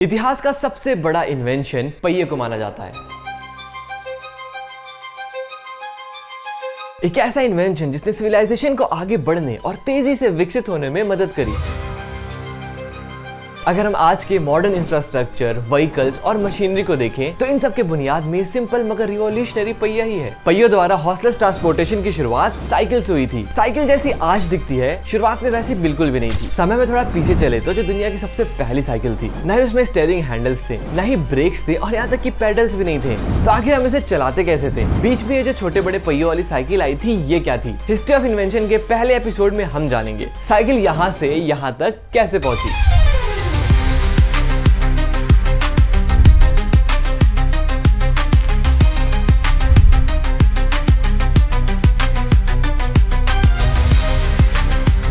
इतिहास का सबसे बड़ा इन्वेंशन पहिए को माना जाता है। एक ऐसा इन्वेंशन जिसने सिविलाइजेशन को आगे बढ़ने और तेजी से विकसित होने में मदद करी। अगर हम आज के मॉडर्न इंफ्रास्ट्रक्चर, व्हीकल्स और मशीनरी को देखें तो इन सब के बुनियाद में सिंपल मगर रिवॉल्यूशनरी पहिया ही है। पहियों द्वारा हॉर्सलेस ट्रांसपोर्टेशन की शुरुआत साइकिल से हुई थी। साइकिल जैसी आज दिखती है, शुरुआत में वैसी बिल्कुल भी नहीं थी। समय में थोड़ा पीछे चले तो जो दुनिया की सबसे पहली साइकिल थी, न ही उसमें स्टीयरिंग हैंडल्स थे, न ही ब्रेक्स थे और यहाँ तक कि पेडल्स भी नहीं थे। तो आखिर हम इसे चलाते कैसे थे? बीच में ये जो छोटे बड़े पहियों वाली साइकिल आई थी, ये क्या थी? हिस्ट्री ऑफ इन्वेंशन के पहले एपिसोड में हम जानेंगे साइकिल यहाँ से यहाँ तक कैसे पहुंची।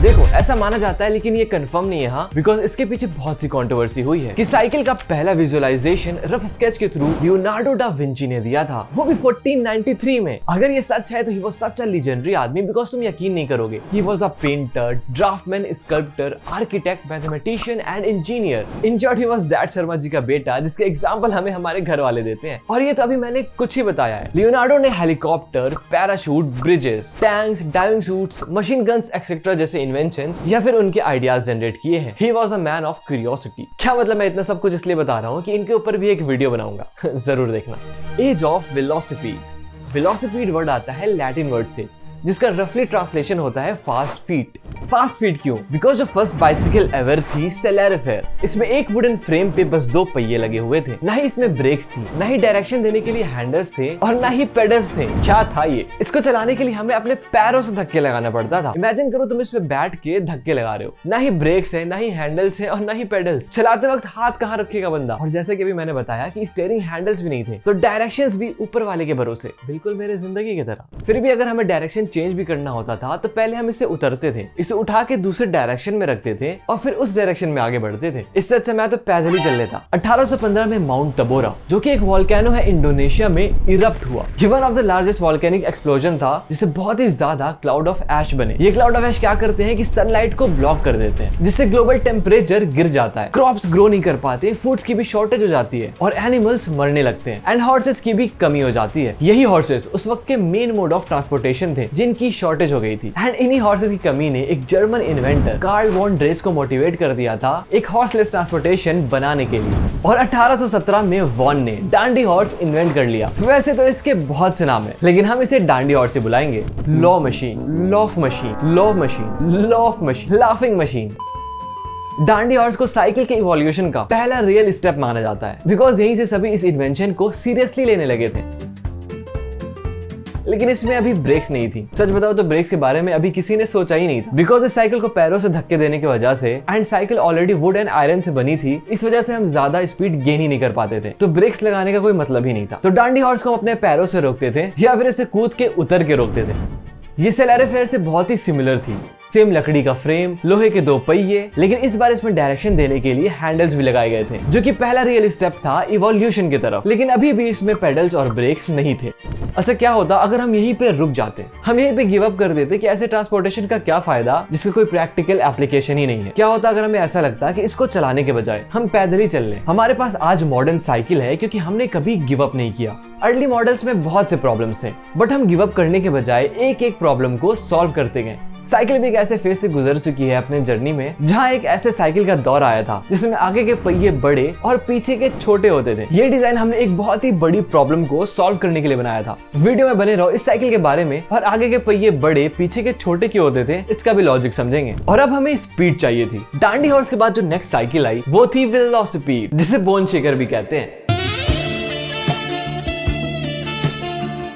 देखो, ऐसा माना जाता है लेकिन ये कंफर्म नहीं है हाँ, बिकॉज इसके पीछे बहुत सी कंट्रोवर्सी हुई है कि साइकिल का पहला विजुअलाइजेशन रफ स्केच के थ्रू लियोनार्डो डा विंची ने दिया था, वो भी 1493 में। अगर ये सच है तो he was such a legendary आदमी, बिकॉज तुम यकीन नहीं करोगे। He was a painter, draftsman, sculptor, architect, mathematician and engineer. In short he was that Sharma ji का बेटा, जिसके एग्जांपल हमें हमारे घर वाले देते हैं। और ये तो अभी मैंने कुछ ही बताया है। लियोनार्डो ने helicopter, parachute, bridges, tanks, diving suits, machine guns etcetera जैसे इन्वेंशंस या फिर उनके आइडियाज जनरेट किए हैं। He was a man of curiosity। क्या मतलब, मैं इतना सब कुछ इसलिए बता रहा हूँ कि इनके ऊपर भी एक वीडियो बनाऊंगा जरूर देखना। Age of velocipede. Velocipede word आता है लैटिन वर्ड से, जिसका रफली ट्रांसलेशन होता है फास्ट फीट। फास्ट फीट क्यों? बिकॉज जो फर्स्ट बाइसिकल एवर थी सेलेरिफेर, इसमें एक वुडन फ्रेम पे बस 2 पहिए लगे हुए थे। ना ही इसमें ब्रेक्स थी, ना ही डायरेक्शन देने के लिए हैंडल्स थे और ना ही पेडल्स थे। क्या था ये? इसको चलाने के लिए हमें अपने पैरों से धक्के लगाना पड़ता था। इमेजिन करो तुम इसमें बैठ के धक्के लगा रहे हो, ना ही ब्रेक्स है, ना ही हैंडल्स है और ना ही पेडल्स। चलाते वक्त हाथ कहाँ रखेगा बंदा? और जैसे कि अभी मैंने बताया कि स्टीयरिंग हैंडल्स भी नहीं थे, तो डायरेक्शंस भी ऊपर वाले के भरोसे, बिल्कुल मेरे जिंदगी की तरह। फिर भी अगर हमें डायरेक्शन चेंज भी करना होता था तो पहले हम इसे उतरते थे, इसे उठा के दूसरे डायरेक्शन में रखते थे और फिर उस डायरेक्शन में आगे बढ़ते थे। इससे अच्छा मैं तो पैदल ही चल लेता। 1815 में माउंट तबोरा, जो कि एक वोल्केनो है इंडोनेशिया में, इरप्ट हुआ। ये one of the largest volcanic explosion था, जिससे बहुत ही ज्यादा क्लाउड ऑफ ऐश बने। ये क्लाउड ऑफ ऐश क्या करते हैं कि सनलाइट को ब्लॉक कर देते हैं, जिससे ग्लोबल टेम्परेचर गिर जाता है, क्रॉप्स ग्रो नहीं कर पाते, फूड्स की भी शॉर्टेज हो जाती है और एनिमल्स मरने लगते हैं एंड हॉर्सेस की भी कमी हो जाती है। यही हॉर्सेस उस वक्त के मेन मोड ऑफ ट्रांसपोर्टेशन थे, जिनकी शॉर्टेज हो गई थी। एंड इन्हीं हॉर्सेस की कमी ने एक German inventor Karl von Drais को मोटिवेट कर दिया था एक हॉर्सलेस ट्रांसपोर्टेशन बनाने के लिए। और 1817 में वॉन ने डांडी हॉर्स इन्वेंट कर लिया। वैसे तो इसके बहुत से नाम है, लेकिन हम इसे डांडी हॉर्स से बुलाएंगे। Law machine, laugh machine, law machine, laugh machine, laughing machine. Dandy horse को साइकिल के इवोल्यूशन का पहला रियल स्टेप माना जाता है, बिकॉज यहीं से सभी इस इन्वेंशन को सीरियसली लेने लगे थे। लेकिन इसमें अभी ब्रेक्स नहीं थी। सच बताओ तो ब्रेक्स के बारे में अभी किसी ने सोचा ही नहीं था, बिकॉज इस साइकिल को पैरों से धक्के देने की वजह से, and cycle already would and iron से बनी थी, इस वजह से हम ज्यादा स्पीड गेन ही नहीं कर पाते थे। तो ब्रेक्स लगाने का कोई मतलब ही नहीं था। तो डांडी हॉर्स को हम अपने पैरों से रोकते थे या फिर इसे कूद के उतर के रोकते थे। ये सेलेरिफेर से बहुत ही सिमिलर थी। सेम लकड़ी का फ्रेम, लोहे के 2 पहिए, लेकिन इस बार इसमें डायरेक्शन देने के लिए हैंडल्स भी लगाए गए थे, जो कि पहला रियल स्टेप था इवोल्यूशन की तरफ। लेकिन अभी भी इसमें पेडल्स और ब्रेक्स नहीं थे। अच्छा, क्या होता अगर हम यहीं पे रुक जाते, हम यहीं पे गिव अप कर देते कि ऐसे ट्रांसपोर्टेशन का क्या फायदा जिसका कोई प्रैक्टिकल एप्लीकेशन ही नहीं है? क्या होता अगर हमें ऐसा लगता कि इसको चलाने के बजाय हम पैदल ही चल लें? हमारे पास आज मॉडर्न साइकिल है क्योंकि हमने कभी गिव अप नहीं किया। अर्ली मॉडल्स में बहुत से प्रॉब्लम्स थे, बट हम गिव अप करने के बजाय एक एक प्रॉब्लम को सॉल्व करते गए। साइकिल भी एक ऐसे फेज से गुजर चुकी है अपने जर्नी में, जहां एक ऐसे साइकिल का दौर आया था जिसमें आगे के पहिए बड़े और पीछे के छोटे होते थे। ये डिजाइन हमने एक बहुत ही बड़ी प्रॉब्लम को सॉल्व करने के लिए बनाया था। वीडियो में बने रहो इस साइकिल के बारे में, और आगे के पहिए बड़े पीछे के छोटे क्यों होते थे इसका भी लॉजिक समझेंगे। और अब हमें स्पीड चाहिए थी। डांडी हॉर्स के बाद जो नेक्स्ट साइकिल आई वो थी वेलोसिपीड, जिसे बोन शेकर भी कहते हैं।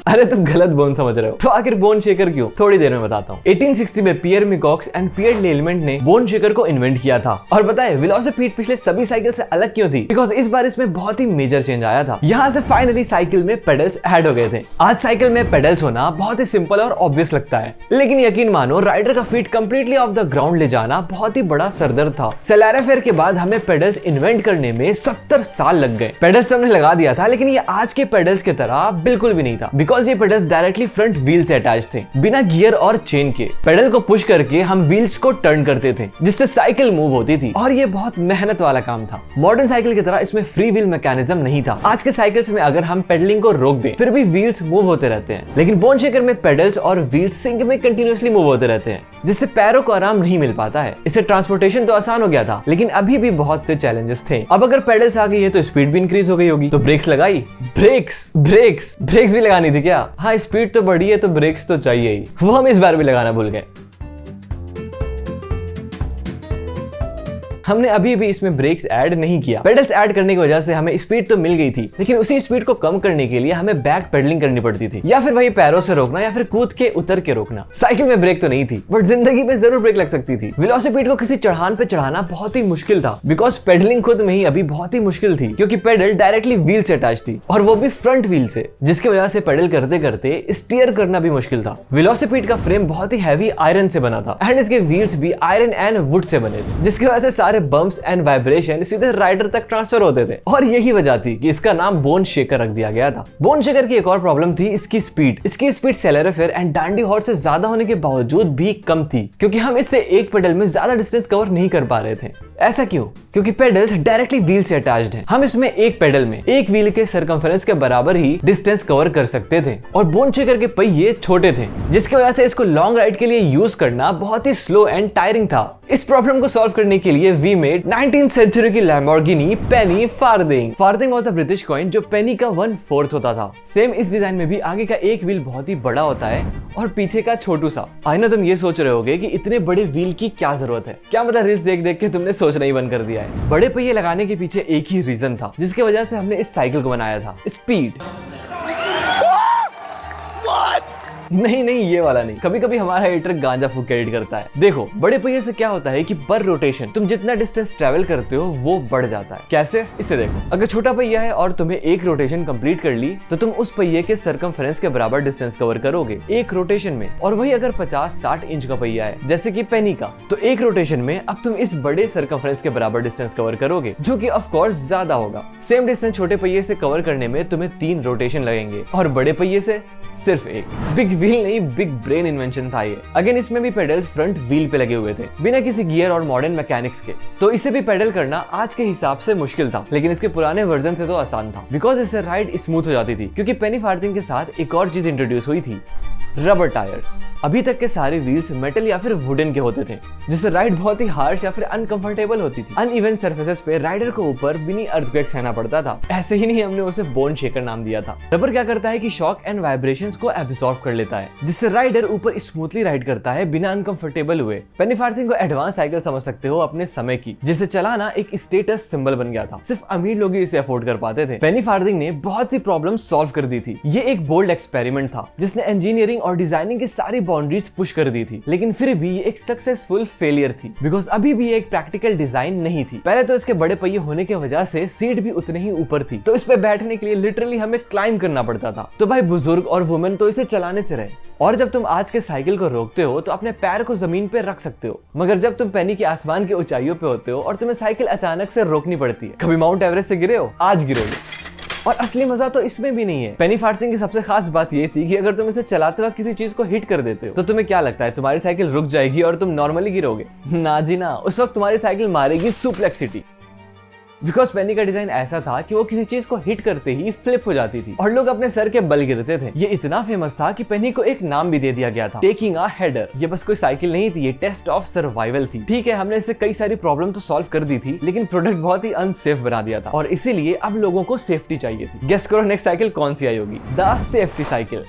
अरे तुम गलत बोन समझ रहे हो। तो आखिर बोन शेकर क्यों? थोड़ी देर में बताता हूँ। 1860 में पियर मिकॉक्स एंड पियर लेलमेंट ने बोन शेकर को इन्वेंट किया था। और बताए वेलोसिपीड पिछले सभी साइकिल से अलग क्यों थी? बिकॉज इस बार इसमें बहुत ही मेजर चेंज आया था। यहाँ से फाइनली साइकिल में पेडल्स ऐड हो गए थे। आज साइकिल में पेडल्स होना बहुत ही सिंपल और ऑब्वियस लगता है, लेकिन यकीन मानो राइडर का feet completely off the ground ले जाना बहुत ही बड़ा सरदर्द था। सेलेरिफेर के बाद हमें पेडल्स इन्वेंट करने में 70 साल लग गए। पेडल्स तो हमने लगा दिया था, लेकिन ये आज के पेडल्स की तरह बिल्कुल भी नहीं था। बिकॉज ये पेडल्स डायरेक्टली फ्रंट व्हील से अटैच थे, बिना गियर और चेन के। पेडल को पुश करके हम व्हील्स को टर्न करते थे, जिससे साइकिल मूव होती थी, और ये बहुत मेहनत वाला काम था। मॉडर्न साइकिल की तरह इसमें फ्री व्हील मैकेनिज्म नहीं था। आज के साइकिल्स में अगर हम पेडलिंग को रोक दें फिर भी व्हील्स मूव होते रहते हैं, लेकिन बोन शेकर में पेडल्स और व्हील्स सिंक में कंटिन्यूअसली मूव होते रहते हैं, जिससे पैरों को आराम नहीं मिल पाता है। इससे ट्रांसपोर्टेशन तो आसान हो गया था, लेकिन अभी भी बहुत से चैलेंजेस थे। अब अगर पेडल्स आ गई है तो स्पीड भी इंक्रीज हो गई होगी, तो ब्रेक्स लगाई। ब्रेक्स भी लगानी थी क्या? हाँ, स्पीड तो बढ़ी है तो ब्रेक्स तो चाहिए ही, वो हम इस बार भी लगाना भूल गए। हमने अभी भी इसमें ब्रेक्स ऐड नहीं किया। पेडल्स ऐड करने की वजह से हमें स्पीड तो मिल गई थी, लेकिन उसी स्पीड को कम करने के लिए हमें बैक पेडलिंग करनी पड़ती थी, या फिर वही पैरों से रोकना या फिर कूद के उतर के रोकना। साइकिल में ब्रेक तो नहीं थी, बट जिंदगी में जरूर ब्रेक लग सकती थी। वेलोसिपीड को किसी चढ़ान पे चढ़ाना बहुत ही मुश्किल था, बिकॉज पेडलिंग खुद में ही अभी बहुत ही मुश्किल थी, क्योंकि पेडल डायरेक्टली व्हील से अटैच थी, और वो भी फ्रंट व्हील से, जिसकी वजह से पेडल करते करते स्टीयर करना भी मुश्किल था। वेलोसिपीड का फ्रेम बहुत ही हैवी आयरन से बना था, एंड इसके व्हील्स भी आयरन एंड वुड से बने थे, जिसकी वजह से सारे बम्प्स एंड वाइब्रेशन सीधे राइडर तक ट्रांसफर होते थे। और यही वजह थी कि इसका नाम बोन शेकर रख दिया गया था। बोन शेकर की एक और प्रॉब्लम थी इसकी स्पीड सेलेरोफेर एंड डांडी हॉर्स से ज्यादा होने के बावजूद भी कम थी, क्योंकि हम इससे एक पेडल में ज्यादा डिस्टेंस कवर नहीं कर पा रहे थे। ऐसा क्यों? क्योंकि पेडल्स डायरेक्टली व्हील से अटैच्ड हैं। हम इसमें एक पेडल में एक व्हील के सरकमफेरेंस के बराबर ही डिस्टेंस कवर कर सकते थे, और बोन शेकर के पहिए छोटे थे, जिसकी वजह से इसको लॉन्ग राइड के लिए यूज करना बहुत ही स्लो एंड टायरिंग था। इस प्रॉब्लम को सॉल्व करने के लिए वी मेड 19th सेंचुरी की Lamborghini Penney Farthing. Farthing was the British coin जो पेनी का 1/4 होता था। सेम इस डिजाइन में भी आगे का एक व्हील बहुत ही बड़ा होता है और पीछे का छोटू सा। आई नो तुम ये सोच रहे होगे कि इतने बड़े व्हील की क्या जरूरत है, क्या मतलब रील्स देख देख के तुमने सोचना ही बंद कर दिया है। बड़े पहिए लगाने के पीछे एक ही रीजन था, जिसकी वजह से हमने इस साइकिल को बनाया था, स्पीड। नहीं, ये वाला नहीं। कभी कभी हमारा एडिटर गांजा फूक के एडिट करता है। देखो, बड़े पहिए से क्या होता है कि पर रोटेशन तुम जितना डिस्टेंस ट्रेवल करते हो वो बढ़ जाता है। कैसे? इसे देखो, अगर छोटा पहिया है और तुम्हें एक रोटेशन कंप्लीट कर ली तो तुम उस पहिए के सरकमफेरेंस के बराबर डिस्टेंस कवर करोगे एक रोटेशन में। और वही अगर 50-60 इंच का पहिया है जैसे कि पेनी का, तो एक रोटेशन में अब तुम इस बड़े सरकमफेरेंस के बराबर डिस्टेंस कवर करोगे, जो कि ऑफ कोर्स ज्यादा होगा। सेम डिस्टेंस छोटे पहिए से कवर करने में तुम्हें 3 रोटेशन लगेंगे, और बड़े पहिए से सिर्फ एक। बिग व्हील नहीं, बिग ब्रेन इन्वेंशन था ये। अगेन इसमें भी पेडल्स फ्रंट व्हील पे लगे हुए थे, बिना किसी गियर और मॉडर्न मैकेनिक्स के, तो इसे भी पेडल करना आज के हिसाब से मुश्किल था, लेकिन इसके पुराने वर्जन से तो आसान था, बिकॉज इससे राइड स्मूथ हो जाती थी। क्योंकि पेनी फार्थिंग के साथ एक और चीज इंट्रोड्यूस हुई थी, रबर टायर्स। अभी तक के सारे व्हील्स मेटल या फिर वुडन के होते थे, जिससे राइड बहुत ही हार्श या फिर अनकंफर्टेबल होती थी। अनइवन सरफेसेस पे राइडर को ऊपर मिनी अर्थक्वेक सहना पड़ता था। ऐसे ही नहीं हमने उसे बोन शेकर नाम दिया था। रबर क्या करता है कि शॉक एंड वाइब्रेशंस को एब्जॉर्ब कर लेता है, जिससे राइडर ऊपर स्मूथली राइड करता है बिना अनकंफर्टेबल हुए। पेनी फार्थिंग को एडवांस साइकिल समझ सकते हो अपने समय की, जिसे चलाना एक स्टेटस सिंबल बन गया था। सिर्फ अमीर लोग ही इसे अफोर्ड कर पाते थे। पेनी फार्थिंग ने बहुत सी प्रॉब्लम सॉल्व कर दी थी। ये एक बोल्ड एक्सपेरिमेंट था जिसने इंजीनियरिंग और डिजाइनिंग की सारी बाउंड्रीज पुश कर दी थी, लेकिन फिर भी ये एक सक्सेसफुल फेलियर थी, बिकॉज अभी भी एक प्रैक्टिकल डिजाइन नहीं थी। पहले तो इसके बड़े पहिए होने की वजह से सीट भी उतने ही ऊपर थी, तो इस पे बैठने के लिए लिटरली हमें क्लाइंब करना पड़ता था। तो भाई बुजुर्ग और वुमेन तो इसे चलाने से रहे। और जब तुम आज के साइकिल को रोकते हो तो अपने पैर को जमीन पे रख सकते हो, मगर जब तुम पेनी के आसमान की ऊंचाइयों पे होते हो और तुम्हें साइकिल अचानक से रोकनी पड़ती है। कभी माउंट एवरेस्ट से गिरे हो? आज गिरोगे। और असली मजा तो इसमें भी नहीं है। पेनी फार्थिंग की सबसे खास बात ये थी कि अगर तुम इसे चलाते वक्त किसी चीज को हिट कर देते हो तो तुम्हें क्या लगता है, तुम्हारी साइकिल रुक जाएगी और तुम नॉर्मली गिरोगे? ना जी ना, उस वक्त तुम्हारी साइकिल मारेगी सुप्लेक्सिटी। बिकॉज पेनी का डिजाइन ऐसा था कि वो किसी चीज को हिट करते ही फ्लिप हो जाती थी और लोग अपने सर के बल गिरते थे। ये इतना फेमस था कि पेनी को एक नाम भी दे दिया गया था, टेकिंग अ हेडर। ये बस कोई साइकिल नहीं थी, ये टेस्ट ऑफ सर्वाइवल थी। ठीक है, हमने इससे कई सारी प्रॉब्लम तो सॉल्व कर दी थी, लेकिन प्रोडक्ट बहुत ही अनसेफ बना दिया था, और इसीलिए अब लोगों को सेफ्टी चाहिए थी। गेस करो नेक्स्ट साइकिल कौन सी आई होगी? The safety cycle.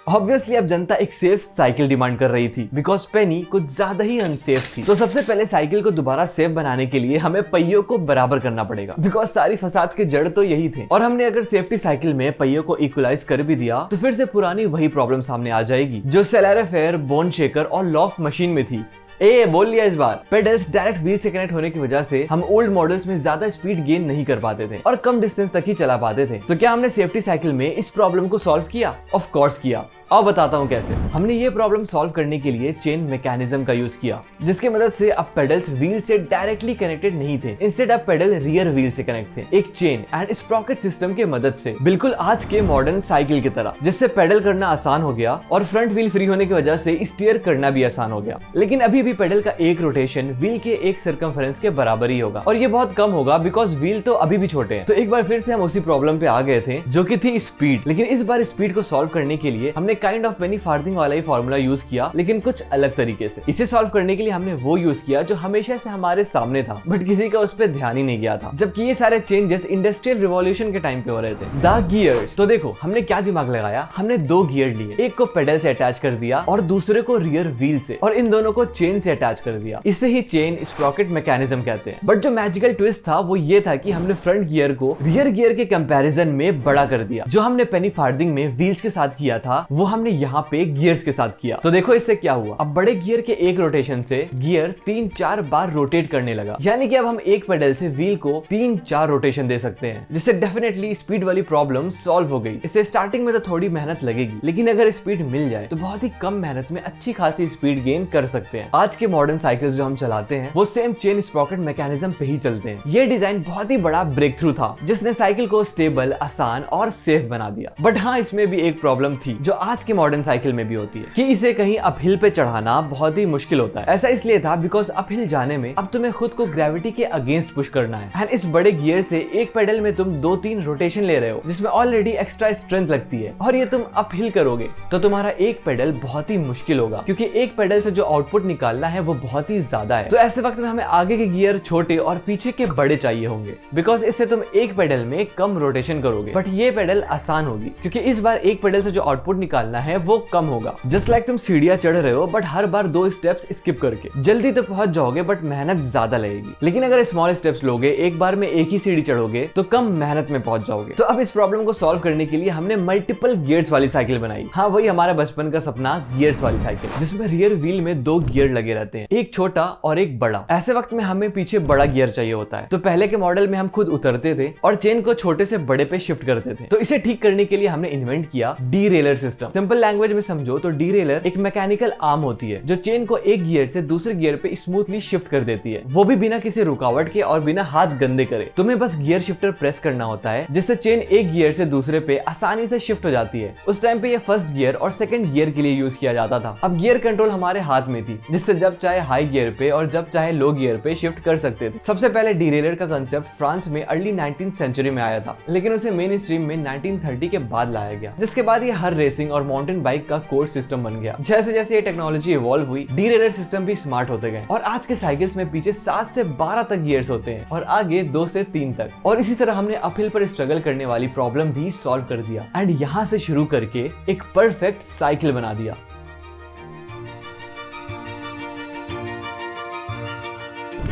ऑब्वियसली अब जनता एक सेफ साइकिल डिमांड कर रही थी, बिकॉज पेनी कुछ ज्यादा ही अनसेफ थी। तो सबसे पहले साइकिल को दोबारा सेफ बनाने के लिए हमें पहियों को बराबर करना पड़ेगा, बिकॉज सारी फसाद के जड़ तो यही थे। और हमने अगर सेफ्टी साइकिल में पहियों को इक्वलाइज कर भी दिया तो फिर से पुरानी वही प्रॉब्लम सामने आ जाएगी जो सेलेरोफेर, बोन शेकर और लॉफ्ट मशीन में थी। बोल लिया इस बार। पेडल्स डायरेक्ट व्हील से कनेक्ट होने की वजह से हम ओल्ड मॉडल्स में ज्यादा स्पीड गेन नहीं कर पाते थे और कम डिस्टेंस तक ही चला पाते थे। तो क्या हमने सेफ्टी साइकिल में इस प्रॉब्लम को सॉल्व किया? ऑफ कोर्स किया। अब बताता हूँ कैसे। हमने ये प्रॉब्लम सॉल्व करने के लिए चेन मैकेनिज्म का यूज किया, जिसकी मदद से अब पेडल्स व्हील से डायरेक्टली कनेक्टेड नहीं थे। इंस्टेड अब पेडल रियर व्हील से कनेक्ट थे, एक चेन एंड स्प्रॉकेट सिस्टम के मदद से, बिल्कुल आज के मॉडर्न साइकिल की तरह, जिससे पेडल करना आसान हो गया और फ्रंट व्हील फ्री होने की वजह से स्टीयर करना भी आसान हो गया। लेकिन अभी भी पेडल का एक रोटेशन व्हील के एक सर्कमफरेंस के बराबर ही होगा, और ये बहुत कम होगा बिकॉज व्हील तो अभी भी छोटे हैं। तो एक बार फिर से हम उसी प्रॉब्लम पे आ गए थे, जो कि थी स्पीड। लेकिन इस बार स्पीड को सॉल्व करने के लिए हमने काइंड ऑफ पेनी फार्थिंग वाला ही फॉर्मूला यूज किया, लेकिन कुछ अलग तरीके से। इसे सॉल्व करने के लिए हमने वो यूज किया जो हमेशा से हमारे सामने था, बट किसी का उस पर ध्यान ही नहीं गया था, जबकि ये सारे चेंजेस इंडस्ट्रियल रिवॉल्यूशन के टाइम पे हो रहे थे। The gears. तो देखो हमने क्या दिमाग लगाया, हमने दो गियर लिए, एक को पेडल से अटैच कर दिया और दूसरे को रियर व्हील से, और इन दोनों को चेन से अटैच कर दिया। इसे ही चेन स्प्रॉकेट मैकेनिज्म कहते हैं। बट जो मैजिकल ट्विस्ट था वो ये था कि हमने फ्रंट गियर को रियर गियर के कंपैरिजन में बड़ा कर दिया। जो हमने पेनी फार्थिंग में व्हील्स के साथ किया था, वो हमने यहाँ पे गियर्स के साथ किया। तो देखो इससे क्या हुआ, अब बड़े गियर के एक रोटेशन से गियर 3-4 बार रोटेट करने लगा। यानी कि अब हम एक पेडल से व्हील को 3-4 रोटेशन दे सकते हैं, जिससे डेफिनेटली स्पीड वाली प्रॉब्लम सॉल्व हो गई। इससे स्टार्टिंग में तो थोड़ी मेहनत लगेगी, लेकिन अगर स्पीड मिल जाए तो बहुत ही कम मेहनत में अच्छी खासी स्पीड गेन कर सकते हैं। आज के मॉडर्न साइकिल्स जो हम चलाते हैं वो सेम चेन स्प्रॉकेट मैकेनिज्म पे ही चलते हैं। ये डिजाइन बहुत ही बड़ा ब्रेक थ्रू था, जिसने साइकिल को स्टेबल, आसान और सेफ बना दिया। बट हाँ, इसमें भी एक प्रॉब्लम थी जो आज के मॉडर्न साइकिल में भी होती है, कि इसे कहीं अपहिल पे चढ़ाना बहुत ही मुश्किल होता है। ऐसा इसलिए था बिकॉज अपहिल जाने में अब तुम्हें खुद को ग्रेविटी के अगेंस्ट पुश करना है, एंड इस बड़े गियर से एक पेडल में तुम 2-3 रोटेशन ले रहे हो, जिसमें ऑलरेडी एक्स्ट्रा स्ट्रेंथ लगती है, और ये तुम अपहिल करोगे तो तुम्हारा एक पेडल बहुत ही मुश्किल होगा, क्योंकि एक पेडल से जो आउटपुट निकालना है वो बहुत ही ज्यादा है। तो ऐसे वक्त में हमें आगे के गियर छोटे और पीछे के बड़े चाहिए होंगे, बिकॉज इससे तुम एक पेडल में कम रोटेशन करोगे। बट ये पेडल आसान होगी, क्योंकि इस बार एक पेडल से जो आउटपुट निकालना है वो कम होगा। जस्ट लाइक तुम सीढ़ियां चढ़ रहे हो, but her bar 2 steps skip करके। जल्दी तो पहुंच जाओगे, बट मेहनत ज्यादा लगेगी। लेकिन अगर स्मॉल स्टेप्स लोगे, एक बार में एक ही सीढ़ी चढ़ोगे, तो कम मेहनत में पहुंच जाओगे। तो अब इस प्रॉब्लम को सॉल्व करने के लिए हमने मल्टीपल गियर्स वाली साइकिल बनाई। हाँ, वही हमारा बचपन का सपना, गियर्स वाली साइकिल, जिसमें रियर व्हील में 2 गियर लगे रहते हैं, एक छोटा और एक बड़ा। ऐसे वक्त में हमें पीछे बड़ा गियर चाहिए होता है। तो पहले के मॉडल में हम खुद उतरते थे और चेन को छोटे से बड़े पे शिफ्ट करते थे। तो इसे ठीक करने के लिए हमने इन्वेंट किया डीरेलर सिस्टम। सिंपल लैंग्वेज में समझो तो डीरेलर एक मैकेनिकल आर्म होती है, जो चेन को एक गियर से दूसरे गियर पे स्मूथली शिफ्ट कर देती है, वो भी बिना किसी रुकावट के और बिना हाथ गंदे करे। तुम्हें बस गियर शिफ्टर प्रेस करना होता है, जिससे चेन एक गियर से दूसरे पे आसानी से शिफ्ट हो जाती है। उस टाइम पे ये फर्स्ट गियर और सेकंड गियर के लिए यूज किया जाता था। अब गियर कंट्रोल हमारे हाथ में थी, जिससे जब चाहे हाई गियर पे और जब चाहे लो गियर पे शिफ्ट कर सकते थे। सबसे पहले डीरेलर का कंसेप्ट फ्रांस में अर्ली 19th सेंचुरी में आया था, लेकिन उसे मेन स्ट्रीम में 1930 के बाद लाया गया, जिसके बाद ये हर रेसिंग और माउंटेन बाइक का कोर सिस्टम बन गया। जैसे जैसे ये टेक्नोलॉजी इवॉल्व हुई, डीरेलर सिस्टम भी स्मार्ट होते गए, और आज के साइकिल्स में पीछे 7 से 12 तक गियर्स होते हैं और आगे 2 से 3 तक। और इसी तरह हमने अपहिल पर स्ट्रगल करने वाली प्रॉब्लम भी सॉल्व कर दिया, एंड यहाँ से शुरू करके एक परफेक्ट साइकिल बना दिया।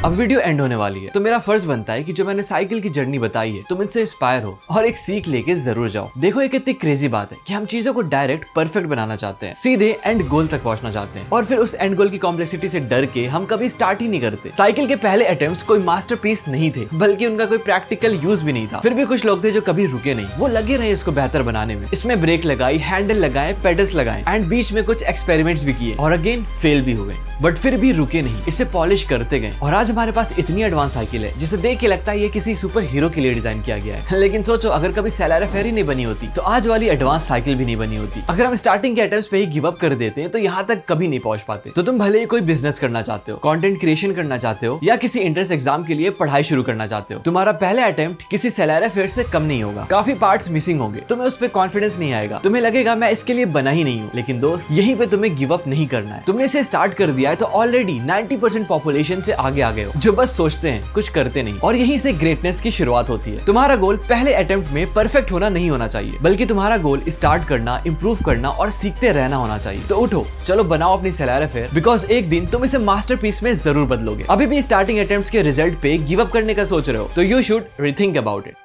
अब वीडियो एंड होने वाली है, तो मेरा फर्ज बनता है कि जो मैंने साइकिल की जर्नी बताई है, तुम इनसे इंस्पायर हो और एक सीख लेके जरूर जाओ। देखो, ये कितनी क्रेजी बात है कि हम चीजों को डायरेक्ट परफेक्ट बनाना चाहते हैं, सीधे एंड गोल तक पहुंचना चाहते हैं, और फिर उस एंड गोल की कॉम्प्लेक्सिटी से डर के हम कभी स्टार्ट ही नहीं करते। साइकिल के पहले अटेम्प्ट्स कोई मास्टरपीस नहीं थे, बल्कि उनका कोई प्रैक्टिकल यूज भी नहीं था। फिर भी कुछ लोग थे जो कभी रुके नहीं, वो लगे रहे इसको बेहतर बनाने में। इसमें ब्रेक लगाई, हैंडल लगाए, पेडल्स लगाए, एंड बीच में कुछ एक्सपेरिमेंट्स भी किए, और अगेन फेल भी हुए, बट फिर भी रुके नहीं, इसे पॉलिश करते गए। और आज हमारे पास इतनी एडवांस साइकिल है जिसे देख के लगता है ये किसी सुपर हीरो के लिए डिजाइन किया गया है। लेकिन सोचो, अगर कभी सेलारा फेरी नहीं बनी होती तो आज वाली एडवांस साइकिल भी नहीं बनी होती। अगर हम स्टार्टिंग के अटेम्प्ट्स पे ही गिव अप कर देते तो यहाँ तक कभी नहीं पहुंच पाते। तो तुम भले ही कोई बिजनेस करना चाहते हो, कंटेंट क्रिएशन करना चाहते हो, या किसी एंट्रेंस एग्जाम के लिए पढ़ाई शुरू करना चाहते हो, तुम्हारा पहले अटेम्प्ट किसी सेलारा फेयर से कम नहीं होगा। काफी पार्ट्स मिसिंग होंगे, तुम्हें उस पर कॉन्फिडेंस नहीं आएगा, तुम्हें लगेगा मैं इसके लिए बना ही नहीं हूँ। लेकिन दोस्त, यहीं पे तुम्हें गिव अप नहीं करना है। तुमने इसे स्टार्ट कर दिया है तो ऑलरेडी 90% पॉपुलेशन से आगे आ गए हो, जो बस सोचते हैं, कुछ करते नहीं। और यहीं से ग्रेटनेस की शुरुआत होती है। तुम्हारा गोल पहले अटेम्प्ट में परफेक्ट होना नहीं होना चाहिए, बल्कि तुम्हारा गोल स्टार्ट करना, इंप्रूव करना और सीखते रहना होना चाहिए। तो उठो, चलो बनाओ अपनी सेलारा फेयर, बिकॉज एक दिन तुम इसे मास्टरपीस में जरूर बदलोगे। अभी भी स्टार्टिंग अटेम्प्ट्स के रिजल्ट पे गिव अप करने का सोच रहे हो तो you should rethink about it.